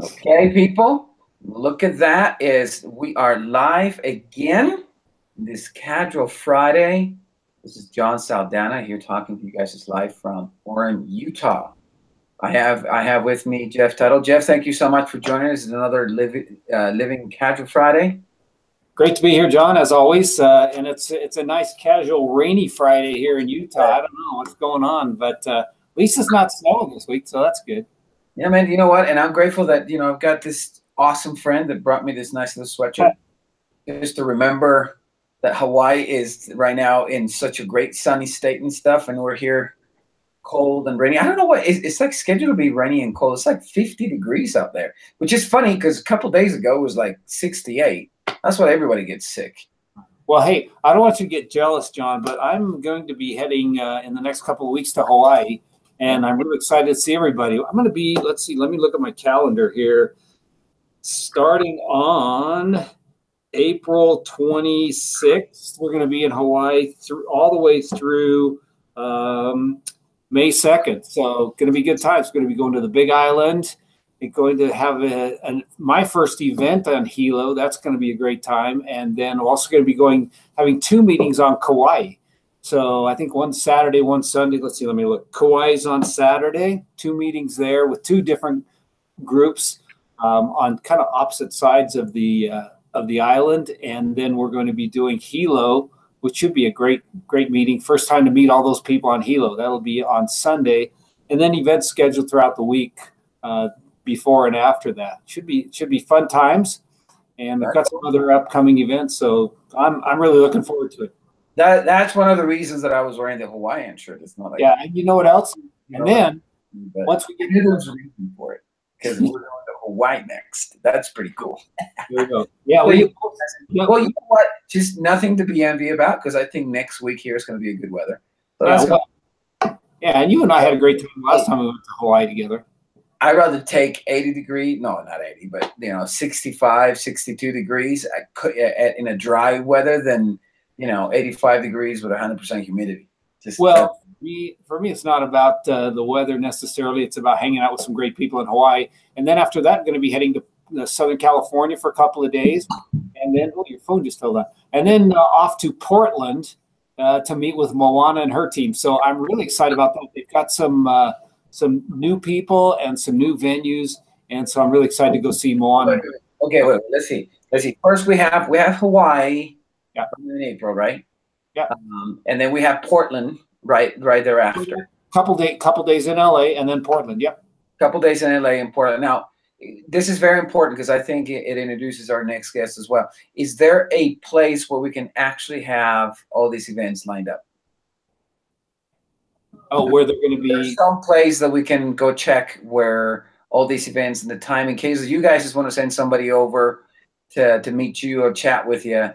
Okay, people, look at that. We are live again this casual Friday. This is John Saldana here talking to you guys just live from Warren, Utah. I have with me Jeff Tuttle. Jeff, thank you so much for joining us. It's another living casual Friday. Great to be here, John, as always. And it's a nice, casual, rainy Friday here in Utah. I don't know what's going on, but at least it's not snowing this week, so that's good. Yeah, man. You know what? And I'm grateful that I've got this awesome friend that brought me this nice little sweatshirt just to remember that Hawaii is right now in such a great sunny state and stuff, and we're here cold and rainy. I don't know what it's like scheduled to be rainy and cold. It's like 50 degrees out there, which is funny because a couple days ago it was like 68. That's why everybody gets sick. Well, hey, I don't want you to get jealous, John, but I'm going to be heading in the next couple of weeks to Hawaii, and I'm really excited to see everybody. I'm going to be, let's see, let me look at my calendar here. Starting on April 26th, we're going to be in Hawaii all the way through May 2nd. So going to be good times. Going to be going to the Big Island. We're going to have my first event on Hilo. That's going to be a great time. And then we're also going to be having two meetings on Kauai. So I think one Saturday, one Sunday. Let's see, let me look. Kauai's on Saturday, two meetings there with two different groups on kind of opposite sides of the island. And then we're going to be doing Hilo, which should be a great meeting. First time to meet all those people on Hilo. That'll be on Sunday. And then events scheduled throughout the week before and after that. Should be fun times. And we've got some other upcoming events. So I'm really looking forward to it. That's one of the reasons that I was wearing the Hawaiian shirt. It's not like, yeah, and you know what else? And then once we get into there's a reason for it, because we're going to Hawaii next. That's pretty cool. There you go. Yeah. Well, you know what? Just nothing to be envy about, because I think next week here is going to be a good weather. So yeah, and you and I had a great time last time we went to Hawaii together. I'd rather take 80 degrees, no, not 80, but 65, 62 degrees in a dry weather than 85 degrees with 100% humidity. For me, it's not about the weather necessarily. It's about hanging out with some great people in Hawaii. And then after that, I'm going to be heading to Southern California for a couple of days. And then, your phone just fell down. And then off to Portland to meet with Moana and her team. So I'm really excited about that. They've got some new people and some new venues. And so I'm really excited to go see Moana. Okay, wait, let's see. First, we have Hawaii. Yeah, in April, right? Yeah, and then we have Portland right thereafter. Couple days in LA, and then Portland. Yep. Couple days in LA and Portland. Now, this is very important because I think it introduces our next guest as well. Is there a place where we can actually have all these events lined up? Oh, where they're going to be? There's some place that we can go check where all these events and the time, in case you guys just want to send somebody over to meet you or chat with you.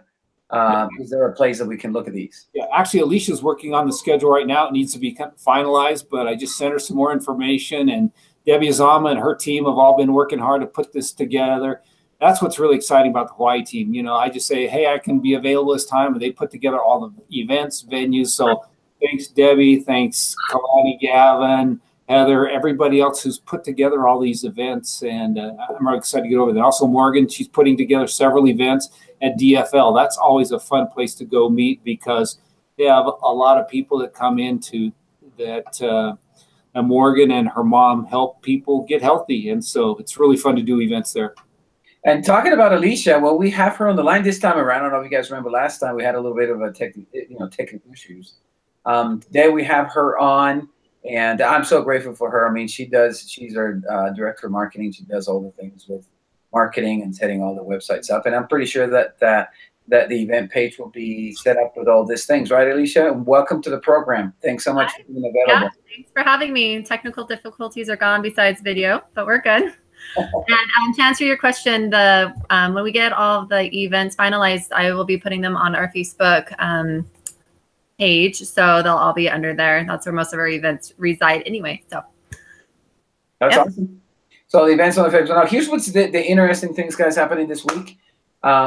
Is there a place that we can look at these? Yeah, actually, Alicia's working on the schedule right now. It needs to be finalized, but I just sent her some more information. And Debbie Azama and her team have all been working hard to put this together. That's what's really exciting about the Hawaii team. I just say, hey, I can be available this time, and they put together all the events, venues. So thanks, Debbie. Thanks, Kalani, Gavin, Heather, everybody else who's put together all these events. And I'm really excited to get over there. Also, Morgan, she's putting together several events at DFL. That's always a fun place to go meet because they have a lot of people that come into that. Morgan and her mom help people get healthy. And so it's really fun to do events there. And talking about Alicia, well, we have her on the line this time around. I don't know if you guys remember last time we had a little bit of a technical issues. Today we have her on, and I'm so grateful for her. I mean, she's our director of marketing. She does all the things with marketing and setting all the websites up. And I'm pretty sure that the event page will be set up with all these things, right, Alicia? And welcome to the program. Thanks so much for being available. Yeah, thanks for having me. Technical difficulties are gone besides video, but we're good. And to answer your question, when we get all of the events finalized, I will be putting them on our Facebook page, so they'll all be under there. That's where most of our events reside anyway. So that's awesome. So the events on the Facebook. Now, here's what's the interesting things, guys, happening this week.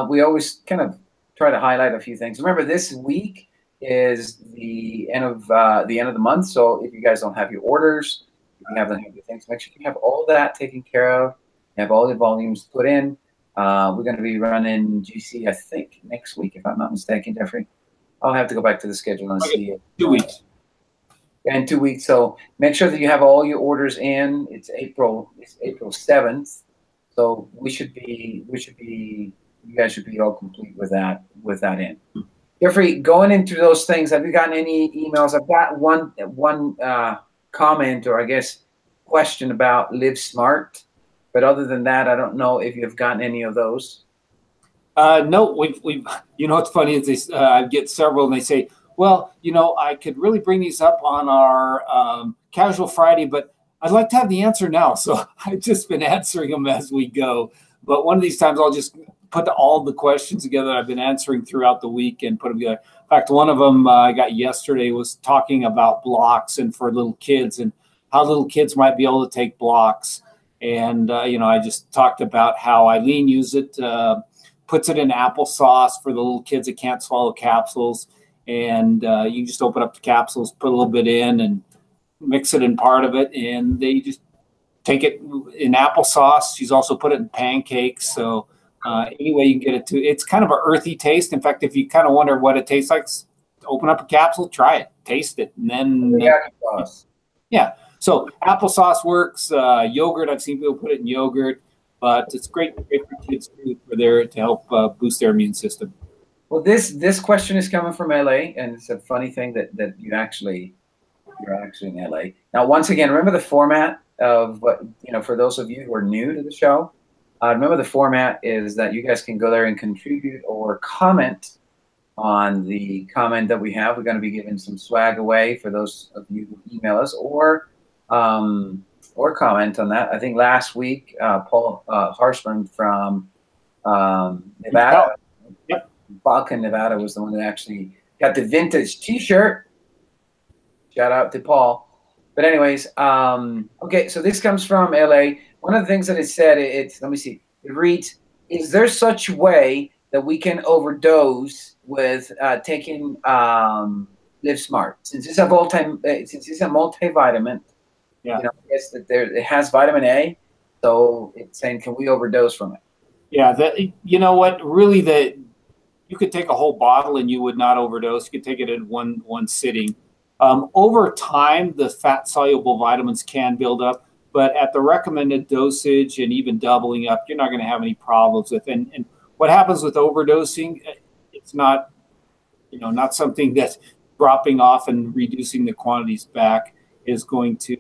We always kind of try to highlight a few things. Remember, this week is the end of the month. So if you guys don't have your orders, if you haven't had your things, make sure you have all that taken care of. You have all the volumes put in. We're going to be running GC, I think, next week, if I'm not mistaken, Jeffrey. I'll have to go back to the schedule and see it. 2 weeks. In 2 weeks. So make sure that you have all your orders in. It's April 7th. So you guys should be all complete with that in. Jeffrey, going into those things, have you gotten any emails? I've got one comment, or I guess question about Live Smart, but other than that, I don't know if you've gotten any of those. No, we've you know what's funny is I get several and they say, well, you know, I could really bring these up on our Casual Friday, but I'd like to have the answer now. So I've just been answering them as we go. But one of these times I'll just put all the questions together that I've been answering throughout the week and put them together. In fact, one of them I got yesterday was talking about blocks and for little kids and how little kids might be able to take blocks. And, you know, I just talked about how Eileen used it, puts it in applesauce for the little kids that can't swallow capsules. And you just open up the capsules, put a little bit in and mix it in part of it. And they just take it in applesauce. She's also put it in pancakes. So any way you can get it to, it's kind of an earthy taste. In fact, if you kind of wonder what it tastes like, open up a capsule, try it, taste it. And then, yeah. So applesauce works. Yogurt, I've seen people put it in yogurt, but it's great for kids too, to help boost their immune system. Well, this question is coming from LA, and it's a funny thing that you're actually in LA. Now, once again, remember the format of what, you know, for those of you who are new to the show, remember the format is that you guys can go there and contribute or comment on the comment that we have. We're going to be giving some swag away for those of you who email us or comment on that. I think last week, Paul Harshman from Nevada, Balkan, Nevada, was the one that actually got the vintage T-shirt. Shout out to Paul. But anyways, okay, so this comes from LA. One of the things that it said, let me see, it reads, is there such way that we can overdose with taking Live Smart? Since it's a multivitamin, yeah. You know, I guess that it has vitamin A, so it's saying, can we overdose from it? Yeah, you know what, really you could take a whole bottle and you would not overdose. You could take it in one sitting. Over time, the fat-soluble vitamins can build up, but at the recommended dosage and even doubling up, you're not going to have any problems with. And what happens with overdosing, it's not, you know, not something that dropping off and reducing the quantities back isn't going to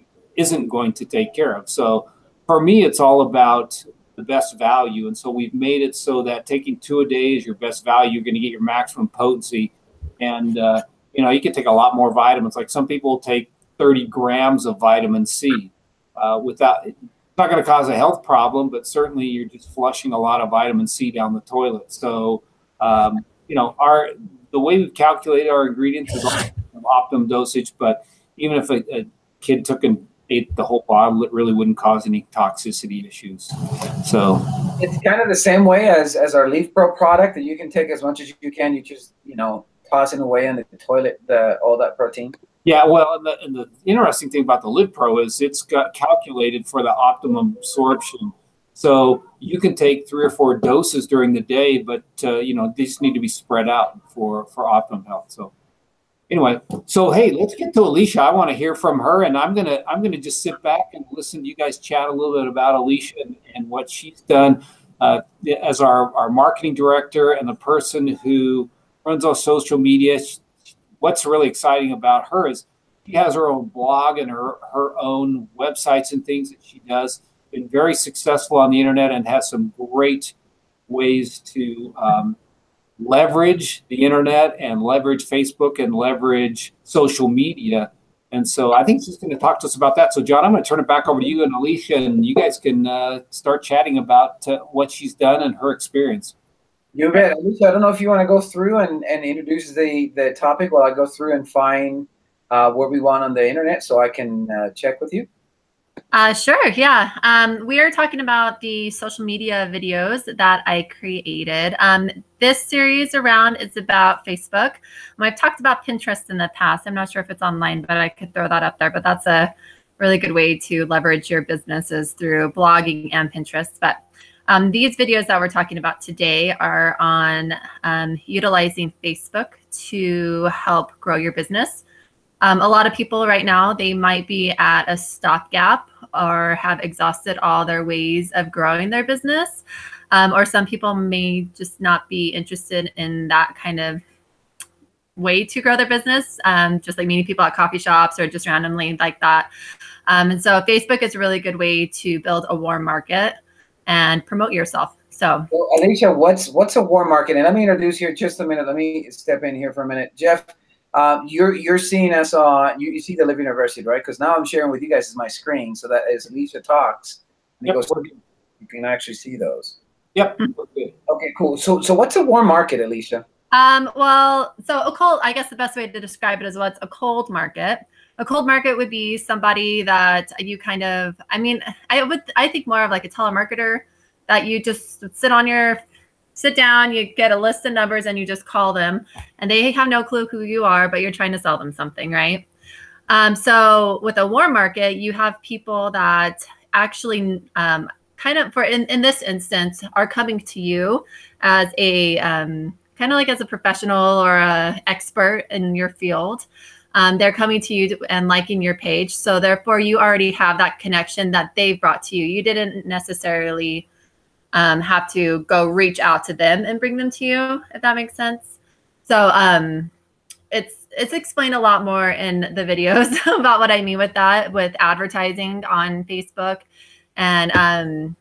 take care of. So for me, it's all about the best value. And so we've made it so that taking 2 a day is your best value. You're going to get your maximum potency. And, you know, you can take a lot more vitamins. Like some people take 30 grams of vitamin C without, it's not going to cause a health problem, but certainly you're just flushing a lot of vitamin C down the toilet. So, you know, the way we've calculated our ingredients is optimum dosage, but even if a kid took and ate the whole bottle, it really wouldn't cause any toxicity issues. So it's kind of the same way as our Leaf Pro product, that you can take as much as you can. You just, you know, tossing away in the toilet all that protein. Yeah, well, and the interesting thing about the Live Pro is it's got calculated for the optimum absorption. So you can take 3 or 4 doses during the day, but you know, these need to be spread out for optimum health. So anyway, so hey, let's get to Alicia. I want to hear from her, and I'm gonna just sit back and listen to you guys chat a little bit about Alicia and what she's done as our marketing director and the person who runs our social media. What's really exciting about her is she has her own blog and her own websites and things that she does. Been very successful on the internet and has some great ways to leverage the internet and leverage Facebook and leverage social media. And so I think she's going to talk to us about that. So John, I'm going to turn it back over to you and Alicia, and you guys can start chatting about what she's done and her experience. You bet. Alicia, I don't know if you want to go through and introduce the topic while I go through and find what we want on the internet so I can check with you. Sure, yeah. We are talking about the social media videos that I created. This series around is about Facebook. I've talked about Pinterest in the past. I'm not sure if it's online, but I could throw that up there. But that's a really good way to leverage your businesses through blogging and Pinterest. But these videos that we're talking about today are on utilizing Facebook to help grow your business. A lot of people right now, they might be at a stopgap or have exhausted all their ways of growing their business. Or some people may just not be interested in that kind of way to grow their business, just like meeting people at coffee shops or just randomly like that. And so Facebook is a really good way to build a warm market and promote yourself. So Alicia, what's a warm market? And let me introduce here just a minute. Let me step in here for a minute. Jeff, you're seeing us on, you see the LIV University, right? Because now I'm sharing with you guys is my screen, so that as Alicia talks, and Yep. goes, you can actually see those. Yep. Okay. Okay, cool. So what's a warm market, Alicia? Well, so a cold, I guess the best way to describe it is what's a cold market. A cold market would be somebody that you kind of, I mean, I think more of like a telemarketer that you just sit down, you get a list of numbers and you just call them and they have no clue who you are, but you're trying to sell them something, right? So with a warm market, you have people that actually kind of in this instance are coming to you as a kind of like as a professional or a expert in your field. They're coming to you and liking your page. So therefore you already have that connection that they've brought to you. You didn't necessarily have to go reach out to them and bring them to you, if that makes sense. So it's explained a lot more in the videos about what I mean with that, with advertising on Facebook and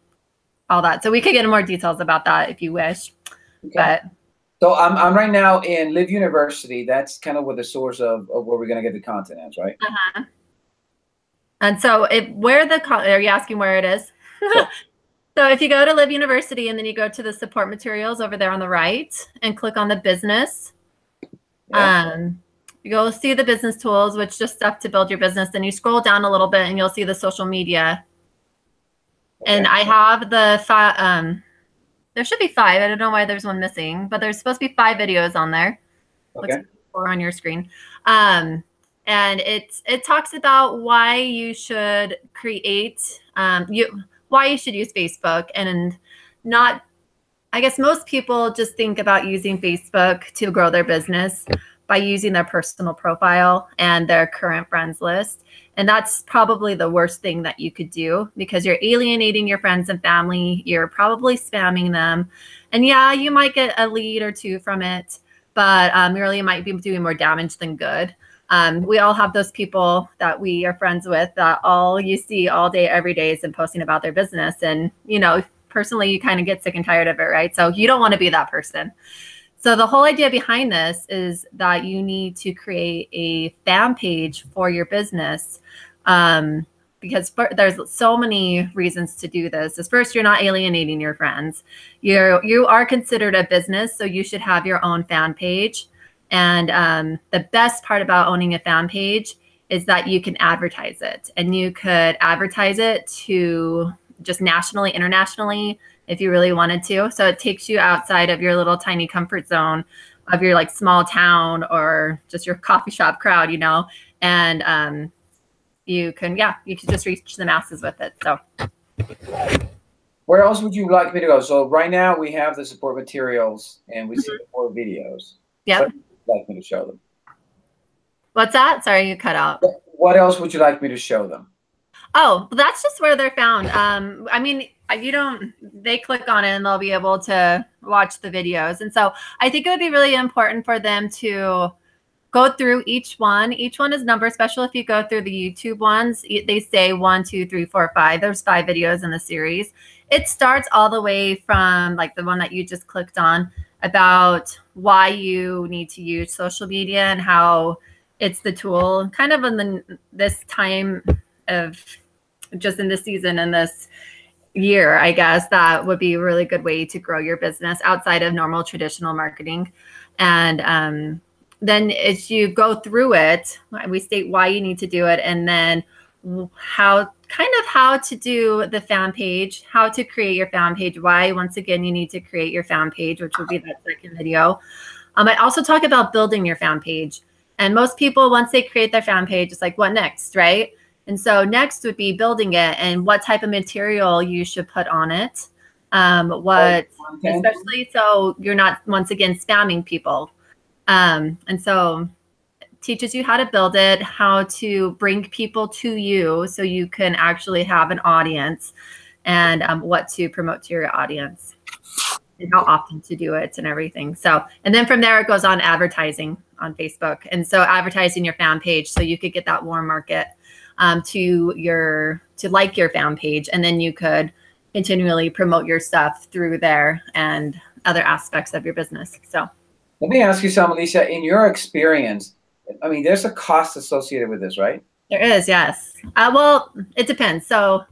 all that. So we could get into more details about that if you wish. Okay. But so I'm right now in LIV University. That's kind of where the source of where we're going to get the content is, right? Uh-huh. And so are you asking where it is? Sure. So if you go to LIV University and then you go to the support materials over there on the right and click on the business, you'll see the business tools, which is just stuff to build your business. Then you scroll down a little bit and you'll see the social media. Okay. And I have there should be 5. I don't know why there's one missing, but there's supposed to be 5 videos on there. Okay. Looks like 4 on your screen. And it talks about why you should create why you should use Facebook and not, I guess most people just think about using Facebook to grow their business by using their personal profile and their current friends list. And that's probably the worst thing that you could do because you're alienating your friends and family. You're probably spamming them. And yeah, you might get a lead or 2 from it, but really you might be doing more damage than good. We all have those people that we are friends with that all you see all day, every day is them posting about their business. And, you know, personally, you kind of get sick and tired of it, right? So you don't want to be that person. So the whole idea behind this is that you need to create a fan page for your business because there's so many reasons to do this. First, you're not alienating your friends. You are considered a business, so you should have your own fan page. And the best part about owning a fan page is that you can advertise it. And you could advertise it to just nationally, internationally, if you really wanted to. So it takes you outside of your little tiny comfort zone of your like small town or just your coffee shop crowd, you know, and you can just reach the masses with it. So where else would you like me to go? So right now we have the support materials and we see the 4 videos. Yeah. Like me to show them. What's that? Sorry, you cut out. What else would you like me to show them? Oh, that's just where they're found. I mean, they click on it and they'll be able to watch the videos. And so I think it would be really important for them to go through each one. Each one is numbered, especially if you go through the YouTube ones. They say 1, 2, 3, 4, 5. There's 5 videos in the series. It starts all the way from like the one that you just clicked on about why you need to use social media and how it's the tool kind of in this time of just in this season and this year, I guess that would be a really good way to grow your business outside of normal traditional marketing. And then as you go through it, we state why you need to do it and then how to do the fan page, how to create your fan page, why, once again, you need to create your fan page, which will be that second video. I also talk about building your fan page. And most people, once they create their fan page, it's like, what next, right? And so next would be building it and what type of material you should put on it. Especially so you're not, once again, spamming people. And so teaches you how to build it, how to bring people to you so you can actually have an audience, and what to promote to your audience and how often to do it and everything. So, and then from there it goes on advertising on Facebook. And so advertising your fan page so you could get that warm market to like your fan page, and then you could continually promote your stuff through there and other aspects of your business. So let me ask you something, Alicia. In your experience, I mean, there's a cost associated with this, right? There is, yes. Well, it depends. So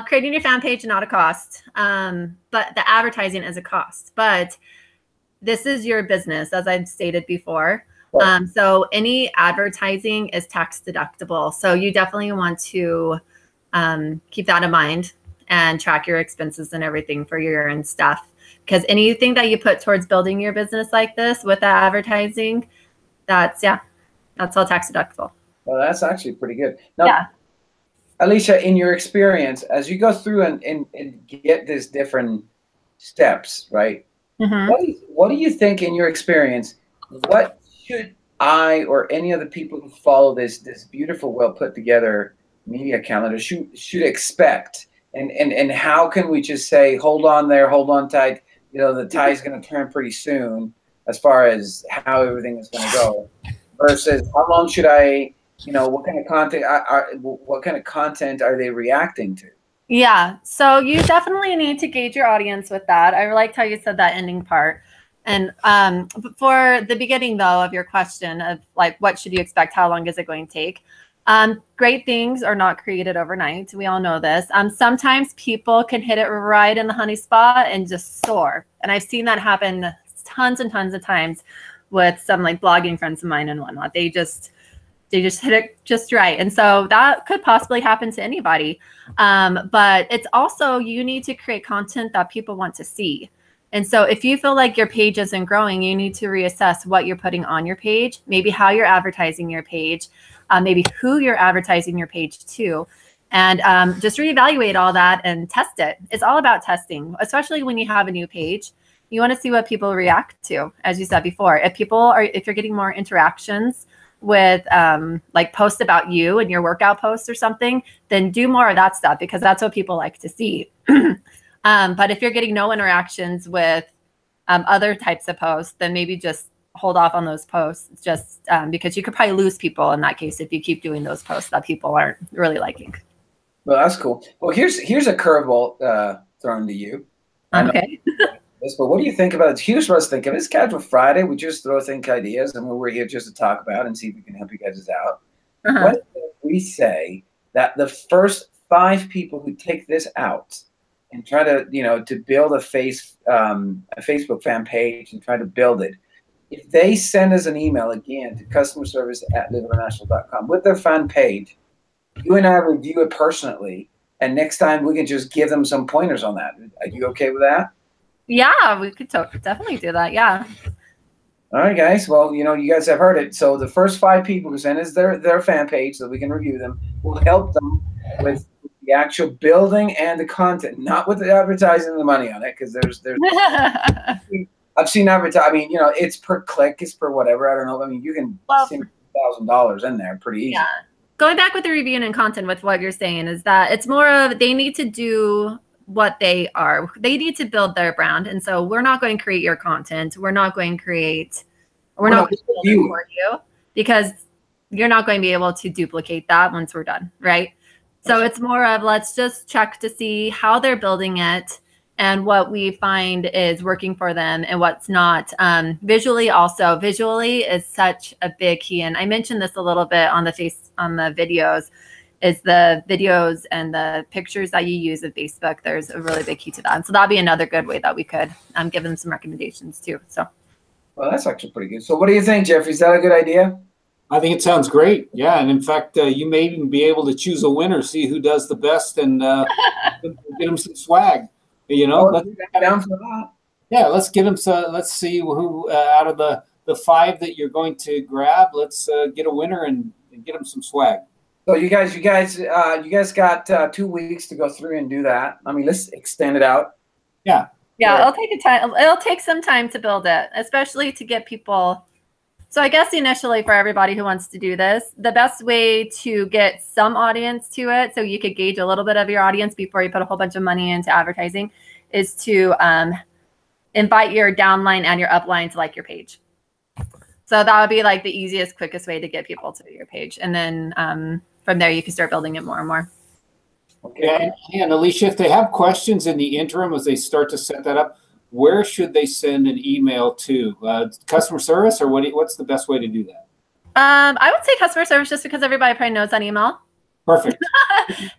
creating your fan page is not a cost, but the advertising is a cost. But this is your business, as I've stated before. Right. So any advertising is tax deductible. So you definitely want to keep that in mind and track your expenses and everything for your year-end stuff. Because anything that you put towards building your business like this with the advertising, that's all tax deductible. Well, that's actually pretty good. Now, Alicia, in your experience, as you go through and get these different steps, right? Mm-hmm. What do you think, in your experience, what should I or any other people who follow this beautiful, well put together media calendar should expect? And how can we just say, hold on there, hold on tight, you know, the tie's going to turn pretty soon as far as how everything is going to go, versus how long should I, you know, what kind of content are they reacting to? Yeah, so you definitely need to gauge your audience with that. I liked how you said that ending part. And for the beginning, though, of your question of like, what should you expect? How long is it going to take? Great things are not created overnight. We all know this. Sometimes people can hit it right in the honey spot and just soar. And I've seen that happen tons and tons of times with some like blogging friends of mine and whatnot. They just hit it just right. And so that could possibly happen to anybody. But it's also, you need to create content that people want to see. And so if you feel like your page isn't growing, you need to reassess what you're putting on your page, maybe how you're advertising your page, maybe who you're advertising your page to, and just reevaluate all that and test it. It's all about testing, especially when you have a new page. You want to see what people react to, as you said before. If you're getting more interactions with like posts about you and your workout posts or something, then do more of that stuff, because that's what people like to see. But if you're getting no interactions with other types of posts, then maybe just hold off on those posts, just because you could probably lose people in that case if you keep doing those posts that people aren't really liking. Well, that's cool. Well, here's a curveball thrown to you. Okay. But what do you think about it? Here's what I was thinking. It's Casual Friday. We just think ideas, and we're here just to talk about and see if we can help you guys out. What if we say that the first 5 people who take this out and try to, you know, to build a Facebook fan page and try to build it, if they send us an email again to customerservice@liveinternational.com with their fan page, you and I review it personally, and next time we can just give them some pointers on that. Are you okay with that? Yeah, we could definitely do that. Yeah. All right, guys. Well, you know, you guys have heard it. So the first 5 people who send us their fan page so we can review them, will help them with the actual building and the content, not with the advertising and the money on it, because there's I've seen advertising. I mean, you know, it's per click, it's per whatever. I don't know. I mean, you can see $1,000 in there pretty easy. Yeah. Going back with the reviewing and content with what you're saying is that it's more of, they need to do what they are. They need to build their brand. And so we're not going to create your content. We're not going to build it for you, because you're not going to be able to duplicate that once we're done, right? So it's more of, let's just check to see how they're building it and what we find is working for them and what's not. Visually also, visually is such a big key. And I mentioned this a little bit on the videos, is the videos and the pictures that you use of Facebook. There's a really big key to that. And so that'd be another good way that we could give them some recommendations too. So. Well, that's actually pretty good. So what do you think, Jeffrey? Is that a good idea? I think it sounds great. Yeah. And in fact, you may even be able to choose a winner, see who does the best, and get them some swag. You know, down for that. Yeah, let's get them. Let's see who out of the 5 that you're going to grab. Let's get a winner and get them some swag. So you guys got 2 weeks to go through and do that. I mean, let's extend it out. Yeah. Yeah, it'll take some time to build it, especially to get people. So I guess initially for everybody who wants to do this, the best way to get some audience to it, so you could gauge a little bit of your audience before you put a whole bunch of money into advertising, is to invite your downline and your upline to like your page. So that would be like the easiest, quickest way to get people to your page. And then from there, you can start building it more and more. Okay. And Alicia, if they have questions in the interim as they start to set that up, where should they send an email to? Customer service, or what's the best way to do that? I would say customer service, just because everybody probably knows that email. Perfect.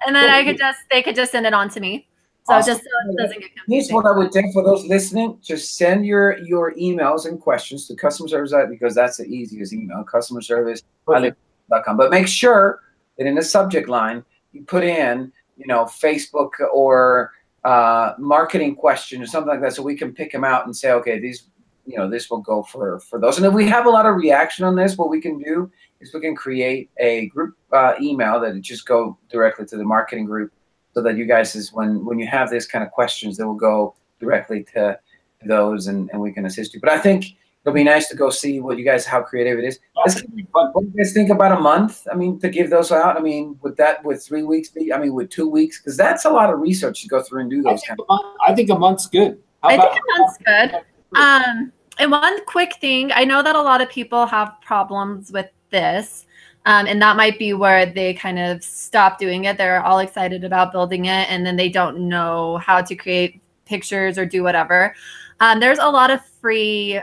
And then they could just send it on to me. So awesome. Just so it doesn't get confusing. Here's what I would think for those listening: just send your emails and questions to customer service, because that's the easiest email, customerservice@liv.com. But make sure that in the subject line you put in, Facebook or marketing question or something like that, so we can pick them out and say, okay, these, this will go for those. And if we have a lot of reaction on this, what we can do is we can create a group email that just go directly to the marketing group, so that you guys, when you have this kind of questions, they will go directly to those, and we can assist you. But I think it'll be nice to go see how creative it is. What do you guys think about a month? I mean, to give those out. I mean, would 3 weeks be? I mean, would 2 weeks? Because that's a lot of research to go through and do those I think a month's good. I think a month's good. And one quick thing, I know that a lot of people have problems with this. And that might be where they kind of stop doing it. They're all excited about building it, and then they don't know how to create pictures or do whatever. There's a lot of free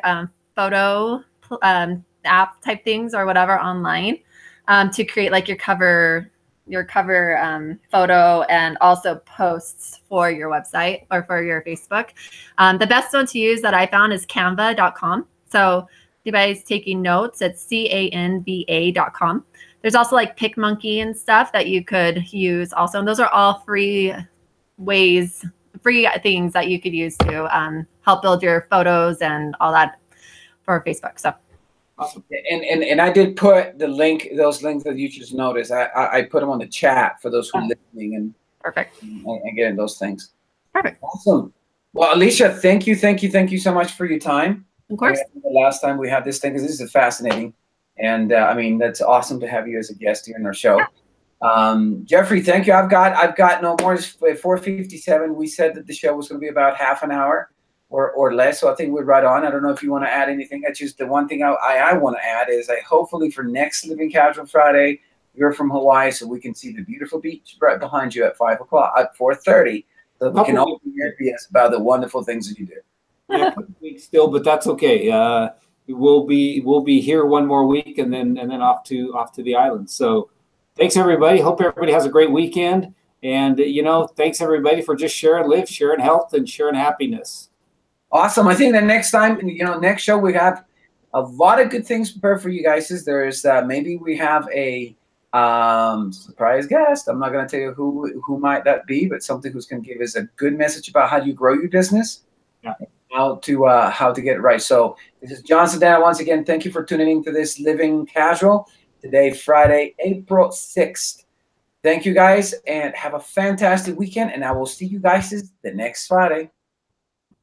photo app type things or whatever online to create like your cover photo, and also posts for your website or for your Facebook. The best one to use that I found is canva.com. So if anybody's taking notes, it's canva.com. There's also like PicMonkey and stuff that you could use also. And those are all free things that you could use to help build your photos and all that for Facebook. So awesome. And I did put those links that you just noticed. I put them on the chat for those who are listening, and perfect. And getting those things. Perfect. Awesome. Well, Alicia, thank you so much for your time. Of course. The last time we had this thing, because this is fascinating. And I mean, that's awesome to have you as a guest here in our show. Jeffrey, thank you. I've got no more. It's 4:57. We said that the show was going to be about half an hour or less. So I think we're right on. I don't know if you want to add anything. That's just the one thing I want to add is hopefully for next Living Casual Friday, you're from Hawaii, so we can see the beautiful beach right behind you at 4:30. So we can all hear about the wonderful things that you do. Yeah, still, but that's okay. We'll be here one more week, and then off to the island. So thanks everybody. Hope everybody has a great weekend. And thanks everybody for just sharing health and sharing happiness. Awesome. I think the next time, next show we have a lot of good things prepared for you guys. There's maybe we have a surprise guest. I'm not going to tell you who might that be, but something who's going to give us a good message about how you grow your business. Yeah. How to get it right. So this is John Santana once again. Thank you for tuning in to this Living Casual today, Friday, April 6th. Thank you guys, and have a fantastic weekend. And I will see you guys the next Friday.